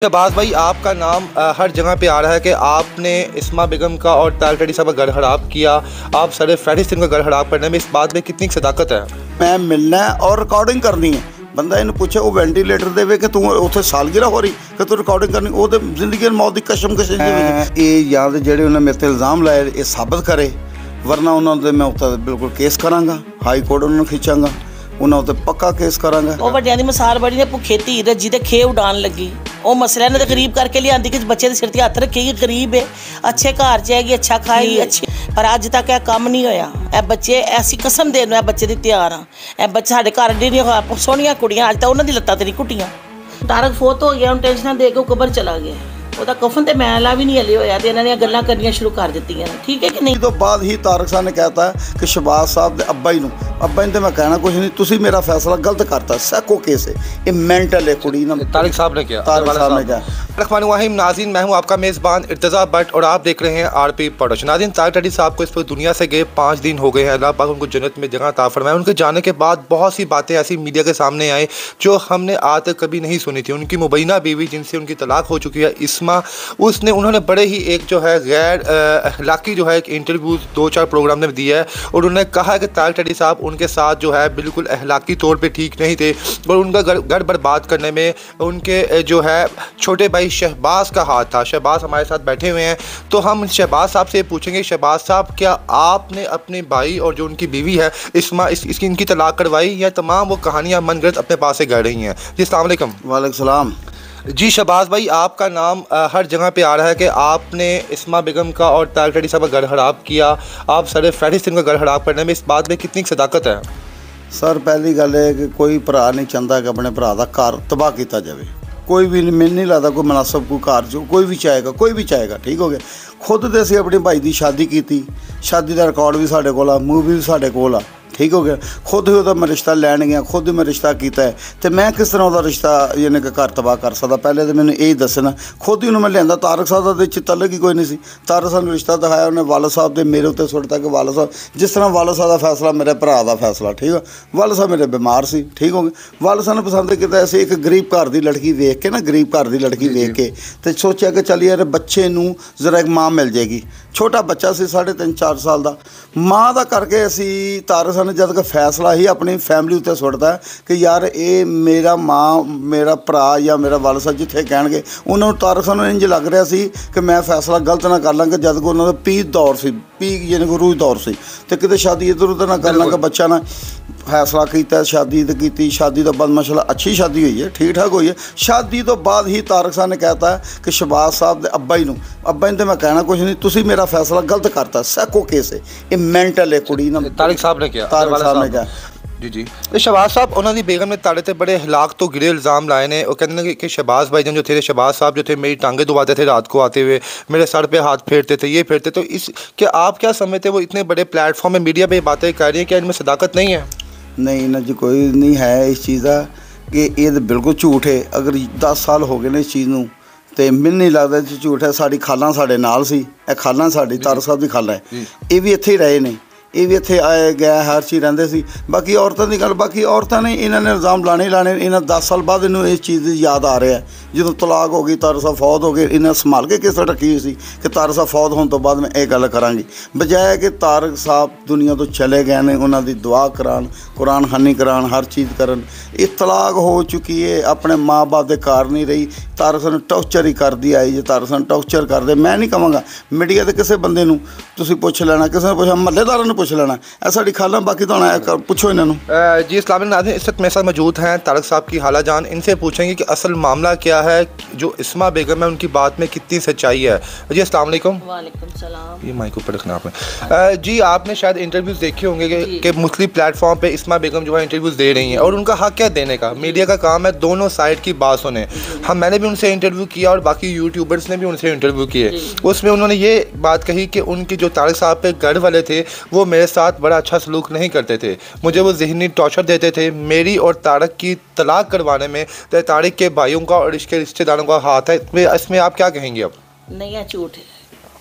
शहबाज भाई, आपका नाम हर जगह पे आ रहा है कि आपने इस्मा बेगम का और तारिक टैडी साहब का घर हड़ाप किया। आप सर फहरिस्त इनका घर हड़ाप करने में, इस बात में कितनी सदाकत है? मैं मिलना है और रिकॉर्डिंग करनी है। बंदा इन पूछे वो वेंटिलेटर देवे कि तू उत्थे सालगिरह हो रही कि तू रिकॉर्डिंग करनी, वो तो जिंदगी मौत की कसम ये याद जेडे उन्हें मेरे ते इल्जाम लाए ये साबित करे, वरना उन्होंने मैं उत्ते बिल्कुल केस करांगा, हाई कोर्ट उन्होंने खिंचांगा, उन्होंने उत्ते पक्का केस करांगा। ਉਹ ਵੱਡਿਆਂ ਦੀ ਮਸਾਲ ਬੜੀ ਨੇ ਭੁੱਖੇ ਧੀ ਰੱਜੀ ਤੇ ਖੇ ਉਡਾਣ ਲੱਗੀ। ਉਹ ਮਸਲਾ ਨੇ ਤਾਂ ਗਰੀਬ ਕਰਕੇ ਲਿਆਂਦੀ ਕਿ ਬੱਚੇ ਦੇ ਸਿਰ ਤੇ ਹੱਥ ਰੱਖੇਗੀ, ਗਰੀਬ ਹੈ, ਅੱਛੇ ਘਰ ਚ ਹੈਗੀ, ਅੱਛਾ ਖਾਏਗੀ, ਅੱਛੀ, ਪਰ ਅੱਜ ਤੱਕ ਇਹ ਕੰਮ ਨਹੀਂ ਹੋਇਆ। ਇਹ ਬੱਚੇ ਐਸੀ ਕਸਮ ਦੇਣ ਨੂੰ ਇਹ ਬੱਚੇ ਦੀ ਤਿਆਰ ਆ। ਇਹ ਬੱਚਾ ਸਾਡੇ ਘਰ ਦੇ ਨਹੀਂ ਹੋਇਆ, ਸੋਹਣੀਆਂ ਕੁੜੀਆਂ ਅੱਜ ਤਾਂ ਉਹਨਾਂ ਦੀ ਲੱਤਾਂ ਤੇ ਨਹੀਂ ਕੁੱਟੀਆਂ। ਤਾਰਕ ਫੋਤ ਹੋ ਗਿਆ, ਹੁਣ ਟੈਨਸ਼ਨਾਂ ਦੇ ਕੇ ਉਹ ਕਬਰ ਚਲਾ ਗਿਆ। ਉਹਦਾ ਕਫਨ ਤੇ ਮੈਲਾ ਵੀ ਨਹੀਂ ਹਲੇ ਹੋਇਆ ਤੇ ਇਹਨਾਂ ਨੇ ਗੱਲਾਂ ਕਰਨੀਆਂ ਸ਼ੁਰੂ ਕਰ ਦਿੱਤੀਆਂ ਨੇ। ਠੀਕ ਹੈ ਕਿ ਨਹੀਂ? ਤੋਂ ਬਾਅਦ ਹੀ ਤਾਰਕ ਸਾਹਿਬ ਨੇ ਕਹਿਤਾ ਕਿ ਸ਼ਹਬਾਜ਼ ਸਾਹਿਬ ਦੇ ਅੱਬਾ ਜੀ ਨੂੰ ਤੇ मैं कहना कुछ नहीं, तुसी मेरा फैसला गलत करता, सैको केस है, ये मेंटल है कुड़ी ना। तारिक साहब ने किया। तारिक साहब ने किया। रहमानुर्रहीम। नाज़रीन, मैं हूँ आपका मेज़बान इर्तज़ा भट्ट और आप देख रहे हैं आरपी प्रोडक्शन। नाज़रीन, तारिक टैडी साहब को इस पर दुनिया से गए 5 दिन हो गए हैं। अल्लाह पाक उनको जन्नत में जगह अता फरमाए। उनके जाने के बाद बहुत सी बातें ऐसी मीडिया के सामने आई जो हमने आज तक कभी नहीं सुनी थी। उनकी मुबैना बीवी जिनसे उनकी तलाक हो चुकी है, इस्मा, उन्होंने बड़े ही एक जो है गैर अखलाकी जो है एक इंटरव्यू 2-4 प्रोग्राम में दिया है और उन्होंने कहा है कि तारिक टैडी साहब उनके साथ जो है बिल्कुल अखलाकी तौर पे ठीक नहीं थे और उनका घर बर्बाद करने में उनके जो है छोटे भाई शहबाज का हाथ था। शहबाज हमारे साथ बैठे हुए हैं, तो हम शहबाज साहब से पूछेंगे, शहबाज साहब क्या आपने अपने भाई और जो उनकी बीवी है इस्मा इसकी इनकी तलाक करवाई या तमाम वो कहानियाँ मनगढ़ंत अपने पास से गढ़ रही हैं? जी अस्सलाम वालेकुम। वालेकुम सलाम। जी शहबाज भाई, आपका नाम हर जगह पे आ रहा है कि आपने इस्मा बेगम का और तारिक टैडी साहब का घर हड़ाप किया। आप सर फहरिस्त इनका घर हड़ाप करने में, इस बात में कितनी सदाकत है? सर पहली गल है कि कोई भरा नहीं चाहता कि अपने भरा का घर तबाह किया जाए। कोई भी मैनू नहीं लगता कोई मुनासिब कोई घर जो कोई भी चाहेगा। ठीक हो गया। खुद तो असीं अपने भाई की शादी की, शादी का रिकॉर्ड भी साढ़े कोल आ, मूवी भी साढ़े कोल आ। ठीक हो गया। खुद ही वह मैं रिश्ता लैन गया, खुद ही मैं रिश्ता किया है, तो मैं किस तरह वह रिश्ता यानी कि घर तबाह कर सकता? पहले तो मैंने यही दसना, खुद ही उन्होंने मैं लिया। तारक साहब का चित्त अलग ही कोई नहीं सी। तारक साहब ने रिश्ता दिखाया, उन्हें वालद साहब के मेरे उत्ते सुटता कि वालद साहब जिस तरह वालद साहब का फैसला मेरे भरा का फैसला। ठीक है। वालद साहब मेरे बीमार से, ठीक हो गया। वालद साहब ने पसंद किया ऐसे एक गरीब घर की लड़की वेख के ना, गरीब घर की लड़की वेख के तो सोचा कि चल यार बच्चे नूं जरा एक माँ मिल जाएगी। छोटा बच्चा से 3.5-4 साल का, माँ का करके असी तारक साहब ने जब तक फैसला ही अपनी फैमिली उत्ते सुटता है कि यार ये मेरा माँ मेरा भरा या मेरा वालद साहब जिथे कह उन्होंने तारक साहब इंज लग रहा सी कि मैं फैसला गलत ना कर लाँगा, जब कि उन्होंने पीक दौर से पीक यानी कि रूज दौर से तो कितने शादी इधर उधर ना कर लाँगा। बच्चा ना फैसला किया, शादी तो की, शादी तो बाद माशाल्लाह अच्छी शादी हुई है, ठीक ठाक हुई है। शादी तो बाद ही तारक साहब ने कहता है कि शहबाज साहब के अब्बा जी तो मैं कहना कुछ नहीं, तुसी मेरा फैसला गलत करता, सैको केस है, ये मेंटल है कुड़ी ना। तारिक साहब ने किया। तारिक साहब ने किया। जी शहबाज साहब, उन्होंने बेगम ने ताड़े थे बड़े हलाक तो गिरे इल्ज़ाम लाए ने और कहते हैं कि शहबाज भाईजान जो थे, शहबाज साहब जो थे मेरी टांगे दबाते थे रात को आते हुए, मेरे सर पे हाथ फेरते थे, ये फेरते। तो इस क्या आप क्या समझते, वो इतने बड़े प्लेटफॉर्म में मीडिया पे बातें कर रही हैं, क्या इनमें सदाकत नहीं है? नहीं ना जी, कोई नहीं है इस चीज़ का कि ये तो बिल्कुल झूठ है। अगर 10 साल हो गए ने इस चीज़ में तो मैनूं नहीं लगता झूठ है। साड़ी खालां साढ़े नाल सी, खालां साड़ी तारक साहब की खाला है, ये भी इत्थे ही रहे ने, ये भी इत्थे आए गए हर चीज़ रहिंदे सी। बाकी औरतों की गल, बाकी औरतां ने इन्होंने इल्ज़ाम लाने ही लाने। इन्हें 10 साल बाद इन्हों इस चीज़ की याद आ रहा है जो तलाक हो गई, तारक साहब फौत हो गए, इन्हें संभाल के किस तरह रखी हुई सी कि तारक साहब फौत होने तो बाद मैं ये गल करांगी, बजाय कि तारक साहब दुनिया तो चले गए ने, उन्होंने दुआ करान, कुरान खानी करान, हर चीज़ करन। ये तलाक हो चुकी है, अपने माँ बाप के कार नहीं रही। तारक साहब ने टॉर्चर ही कर दी आई, जो तारक साहब टॉर्चर कर दे। मैं नहीं कहांगा मीडिया के किसी बंदे नूं तुसीं पुछ लेना, किसी ने पुछा महल्लेदारां ने पुछ लेना, साड़ी खाला, बाकी तो पूछो इन्होंने। जी इस्लामी नाज़रीन, इस वक्त मेरे साथ मौजूद हैं तारक साहब की खाला जान। इनसे पूछेंगे कि असल मामला क्या है, जो इस्मा बेगम है उनकी बात में कितनी सच्चाई है। जी अस्सलाम वालेकुम। वालेकुम सलाम। ये माइक ऊपर रखना आपने। जी आपने शायद इंटरव्यूज़ देखे होंगे कि मुख्तलिफ प्लेटफॉर्म पे इस्मा बेगम जो है इंटरव्यूज़ दे रही हैं और उनका हक क्या देने का, मीडिया का काम है दोनों साइड की बात सुने। मैंने भी उनसे इंटरव्यू किया और बाकी यूट्यूबर्स ने भी उनसे इंटरव्यू किए, उसमें उन्होंने ये बात कही कि उनकी जो तारक साहब पे घर वाले थे वो मेरे साथ बड़ा अच्छा सलूक नहीं करते थे, मुझे वो ज़हनी टॉर्चर देते थे। मेरी और तारक की तलाक करवाने में तारिक के भाइयों का और इसके रिश्तेदारों का हाथ है। इसमें आप क्या कहेंगे? अब नहीं, यह झूठ है,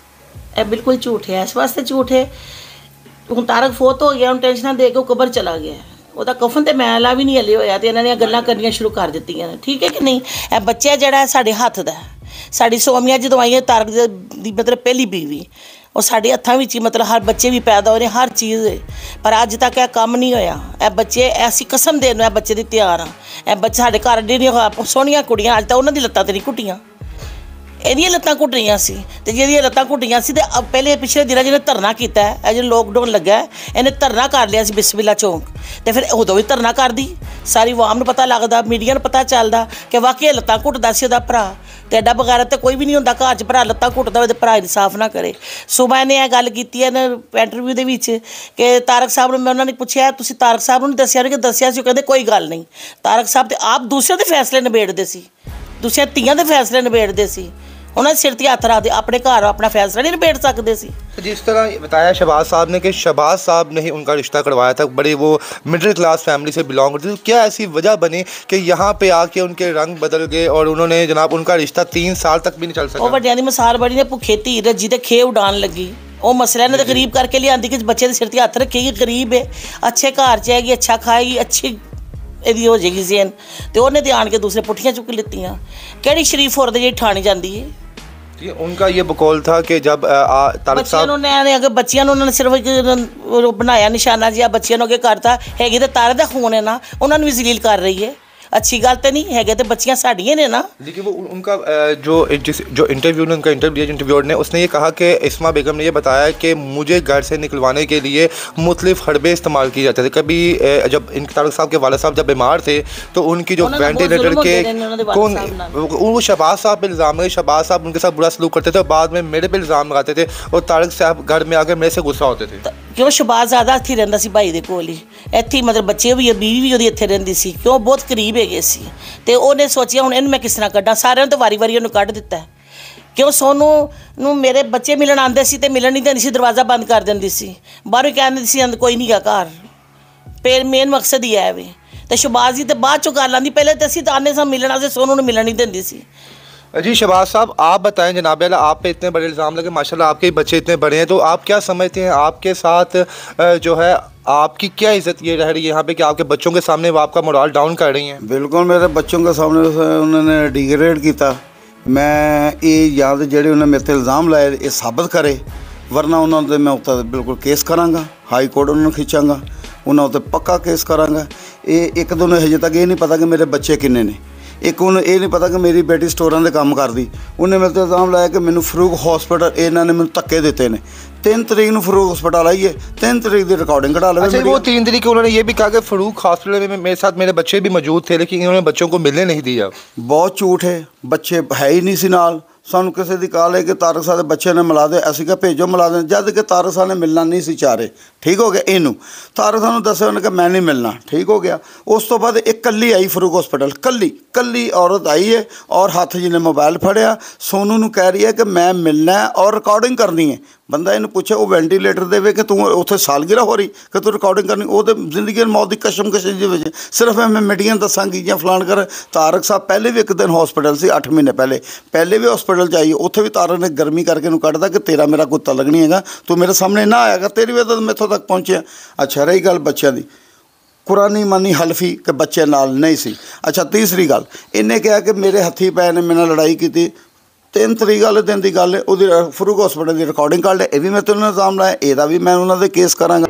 यह बिल्कुल झूठ है। इस वास्ते झूठ है, तारक फोत हो गया, हम टेंशन दे के कबर चला गया। ਉਹਦਾ ਕਫਨ ਤੇ ਮੈਲਾ ਵੀ ਨਹੀਂ ਹਲੇ ਹੋਇਆ ਤੇ ਇਹਨਾਂ ਨੇ ਗੱਲਾਂ ਕਰਨੀਆਂ ਸ਼ੁਰੂ ਕਰ ਦਿੱਤੀਆਂ ਨੇ। ਠੀਕ ਹੈ ਕਿ ਨਹੀਂ? ਇਹ ਬੱਚਾ ਜਿਹੜਾ ਸਾਡੇ ਹੱਥ ਦਾ, ਸਾਡੀ ਸੋਮੀਆਂ ਜਦੋਂ ਆਈਆਂ ਤਾਰਕ ਦੀ ਮਤਲਬ ਪਹਿਲੀ ਬੀਵੀ, ਉਹ ਸਾਡੇ ਹੱਥਾਂ ਵਿੱਚ ਹੀ ਮਤਲਬ ਹਰ ਬੱਚੇ ਵੀ ਪੈਦਾ ਹੋ ਰਹੇ, ਹਰ ਚੀਜ਼ ਹੈ, ਪਰ ਅੱਜ ਤੱਕ ਇਹ ਕੰਮ ਨਹੀਂ ਹੋਇਆ। ਇਹ ਬੱਚੇ ਐਸੀ ਕਸਮ ਦੇਣ ਨੂੰ ਇਹ ਬੱਚੇ ਦੀ ਤਿਆਰ ਆ। ਇਹ ਬੱਚੇ ਸਾਡੇ ਘਰ ਜਿਹੜੀਆਂ ਸੋਹਣੀਆਂ ਕੁੜੀਆਂ ਅੱਜ ਤੱਕ ਉਹਨਾਂ ਦੀ ਲੱਤਾਂ ਤੇ ਨਹੀਂ ਘੁੱਟੀਆਂ, ਇਹਦੀਆਂ ਲੱਤਾਂ ਘੁੱਟ ਰਹੀਆਂ ਸੀ। ਤੇ ਜਿਹਦੀਆਂ ਲੱਤਾਂ ਘੁੱਟੀਆਂ ਸੀ ਤੇ ਪਹਿਲੇ ਪਿਛਲੇ ਦਿਨਾਂ ਜਿਹਨੇ ਧਰਨਾ ਕੀਤਾ ਇਹ ਜਦੋਂ ਲੋਕਡਾਊਨ ਲੱਗਾ ਇਹਨੇ ਧਰਨਾ ਕਰ ਲਿਆ ਸੀ ਬਿਸਮਿਲ੍ਲਾ ਚੌਂਕ, ਤੇ ਫਿਰ ਉਦੋਂ ਵੀ ਧਰਨਾ ਕਰਦੀ, ਸਾਰੀ ਆਵਾਮ ਨੂੰ ਪਤਾ ਲੱਗਦਾ, ਮੀਡੀਆ ਨੂੰ ਪਤਾ ਚੱਲਦਾ ਕਿ ਵਾਕਈ ਲੱਤਾਂ ਘੁੱਟਦਾ ਸੀ ਉਹਦਾ ਭਰਾ। ਤੇ ਐਡਾ ਬਗੈਰ ਤੇ ਕੋਈ ਵੀ ਨਹੀਂ ਹੁੰਦਾ ਘਰ 'ਚ ਭਰਾ ਲੱਤਾਂ ਘੁੱਟਦਾ ਹੋਵੇ ਤੇ ਭਰਾ ਇਨਸਾਫ ਨਾ ਕਰੇ। ਸੁਬਾ ਨੇ ਇਹ ਗੱਲ ਕੀਤੀ ਹੈ ਇੰਟਰਵਿਊ ਦੇ ਵਿੱਚ ਕਿ ਤਾਰਕ ਸਾਹਿਬ ਨੂੰ ਮੈਂ ਉਹਨਾਂ ਨੇ ਪੁੱਛਿਆ ਤੁਸੀਂ ਤਾਰਕ ਸਾਹਿਬ ਨੂੰ ਦੱਸਿਆ ਕਿ ਦੱਸਿਆ ਸੀ? ਉਹ ਕਹਿੰਦੇ ਕੋਈ ਗੱਲ ਨਹੀਂ। ਤਾਰਕ ਸਾਹਿਬ ਤੇ ਆਪ ਦੂਸਰਿਆਂ ਦੇ ਫੈਸਲੇ ਨਿਬੇੜਦੇ ਸੀ, ਦੂਸਰਿਆਂ ਧੀਆਂ ਦੇ ਫੈਸਲੇ ਨਿਬੇੜਦੇ ਸੀ, ਉਹਨਾਂ ਦੇ सिर ते हथ रखते, अपने घर अपना फैसला नहीं निबेड़ सकते सी। जिस तरह बताया शहबाज साहब ने कि शहबाज साहब ने ही उनका रिश्ता करवाया था, बड़े वो मिडिल क्लास फैमिली से बिलोंग करते, तो क्या ऐसी वजह बनी कि यहाँ पे आके उनके रंग बदल गए और उन्होंने जनाब उनका रिश्ता 3 साल तक भी नहीं चल सका? वो वड्डियां दी मिसाल बड़ी ने, भुखे धी रजी ते खे उड़ान लगी। वो मसला ने तो गरीब करके लियांदी कि बच्चे के सिर ते हथ रखेगी, गरीब है, अच्छे घर च हैगी, अच्छा खाएगी, अच्छी ਇਹਦੀ ਹੋ ਜਾਏਗੀ ਜ਼ੇਨ, ਤੇ ਉਹਨੇ ਤੇ ਆਣ ਕੇ ਦੂਸਰੇ ਪੁੱਠੀਆਂ ਚੁੱਕ ਲਿੱਤੀਆਂ। ਕਿਹੜੀ ਸ਼ਰੀਫ ਔਰਤ ਜਿਹੜੀ ਠਾਣੀ ਜਾਂਦੀ ਹੈ? उनका ये बकौल था कि जब तारक साहब ने अगर बच्चियों उन्होंने सिर्फ एक बनाया निशाना जिहा बच्चियों अगे करता हैगी तो तारे का खून है ना, उन्होंने भी जलील कर रही है। अच्छी गल तो नहीं है, तो बच्चियां साड़ियां ने ना। लेकिन वो उनका जो इंटरव्यू ने उनका इंटरव्यूअर ने उसने ये कहा कि इस्मा बेगम ने ये बताया कि मुझे घर से निकलवाने के लिए मुख्तलिफ हड़बे इस्तेमाल किए जाते थे। कभी जब इन तारक साहब के वालिद साहब जब बीमार थे तो उनकी जो वेंटिलेटर के कौन वो शहबाज साहब पे इल्ज़ाम है, शहबाज साहब उनके साथ बुरा सलूक करते थे और बाद में मेरे पे इल्ज़ाम लगाते थे और तारक साहब घर में आकर मेरे से गुस्सा होते थे। क्यों शहबाज ज़्यादा इत्थे रहिंदा सी भाई दे कोल ही, इत्थे मतलब बच्चे भी बीवी भी ਉਹਦੀ ਇੱਥੇ ਰਹਿੰਦੀ ਸੀ, क्यों बहुत करीब ਹੈਗੇ ਸੀ। ਤੇ ਉਹਨੇ ਸੋਚਿਆ ਹੁਣ ਇਹਨੂੰ ਮੈਂ ਕਿਸ ਤਰ੍ਹਾਂ ਕੱਢਾਂ, ਸਾਰਿਆਂ ਨੂੰ ਤਾਂ ਵਾਰੀ-ਵਾਰੀ ਉਹਨੂੰ ਕੱਢ ਦਿੱਤਾ। ਕਿਉਂ ਸੋਨੂੰ ਨੂੰ ਮੇਰੇ ਬੱਚੇ ਮਿਲਣ ਆਉਂਦੇ ਸੀ ਤੇ ਮਿਲਣ ਨਹੀਂ ਦਿੰਦੀ ਸੀ, ਦਰਵਾਜ਼ਾ ਬੰਦ ਕਰ ਦਿੰਦੀ ਸੀ, ਬਾਹਰੋਂ ਕਹਿ ਦਿੰਦੀ ਸੀ ਅੰਦਰ ਕੋਈ ਨਹੀਂ ਗਾ ਘਰ। ਫਿਰ ਮੇਨ ਮਕਸਦ ਹੀ ਹੈ ਵੇ। ਤੇ ਸ਼ਹਬਾਜ਼ ਜੀ ਤੇ ਬਾਅਦ ਚੋਂ ਕਰ ਲਾਂਦੀ, ਪਹਿਲੇ ਤੇ ਅਸੀਂ ਤਾਂ ਆਨੇ ਸਾਂ ਮਿਲਣ ਵਾਸਤੇ, ਸੋਨੂੰ ਨੂੰ ਮਿਲਣ ਨਹੀਂ ਦਿੰਦੀ ਸੀ। जी शहबाज साहब आप बताएं, जनाब आला आप पे इतने बड़े इल्ज़ाम लगे, माशाल्लाह आपके बच्चे इतने बड़े हैं, तो आप क्या समझते हैं आपके साथ जो है आपकी क्या इज़्ज़त ये रह रही है यहाँ पे कि आपके बच्चों के सामने वो आपका मोरल डाउन कर रही हैं? बिल्कुल मेरे बच्चों के सामने उन्होंने डिग्रेड किया। मैं ये याद जेडे उन्होंने मेरे इल्ज़ाम लाए ये साबित करे, वरना उन्होंने मैं उत्ते बिल्कुल केस करांगा, हाई कोर्ट उन्होंने खिंचांगा, उन्होंने उत्ते पक्का केस करांगा। ये एक दो ने हजे तक ये नहीं पता कि मेरे बच्चे किन्ने ने, एक उन्हें ये नहीं पता कि मेरी बेटी स्टोरां दे काम करदी। उन्हें मेरे ते इल्ज़ाम लाया कि मैनू फरूक हॉस्पिटल इन्हों ने मैनू धक्के दिते ने। 3 तरीक को फरूक हॉस्पिटल आइए, 3 तरीक की रिकॉर्डिंग कढ़ा लो। अच्छा, वो 3 तरीक को उन्होंने ये भी कहा कि फरूक हॉस्पिटल में मेरे साथ मेरे बच्चे भी मौजूद थे, लेकिन इन्होंने बच्चों को मिलने नहीं दिया। बहुत झूठ है, बच्चे है ही नहीं सी नाल। सानू किसी की कॉल है कि तारक साहब के बच्चे ने मिला दे, असीं कहा भेजो मिला दें, जद कि तारक साहब ने मिलना नहीं सी चाह रहे। ठीक हो गया, इनू तारक साहब ने दस्सिया, उन्हें कहा मैं नहीं मिलना। ठीक हो गया। उस तो बाद एक कल्ली आई फरूक हॉस्पिटल, कल्ली औरत आई है और हाथ जी ने मोबाइल फड़िया, सोनू नू कह रही है कि मैं मिलना है और रिकॉर्डिंग करनी है। बंदा इन्हें पूछे वो वेंटिलेटर देवे कि तू उत्थे सालगिरह हो रही कि तू रिकॉर्डिंग करनी, वो तो जिंदगी मौत की कशमकश जी सिर्फ मैं मीडिया दसांगी या फलान कर। तारक साहब पहले भी एक दिन हॉस्पिटल से 8 महीने पहले भी हॉस्पिटल चाहिए, उत्थे भी तारक ने गर्मी करके कढ़दा कि तेरा मेरा कोई तलक नहीं है, तू मेरे सामने ना आएगा, तेरी वजह तो मैं इत्थों तक पहुँचे। अच्छा रही गल बच्चों की, कुरानी मानी हल्फी कि बच्चे नाल नहीं सी। अच्छा तीसरी गल इन्हें कहा कि मेरे हथी पै ने मेरे लड़ाई की। 3 तरीक वाले दिन की गल है, फरूक हॉस्पिटल की रिकॉर्डिंग कर ले, ये भी मैं तेन इल्ज़ाम लाया, यदा भी मैं उन्होंने केस करांगा।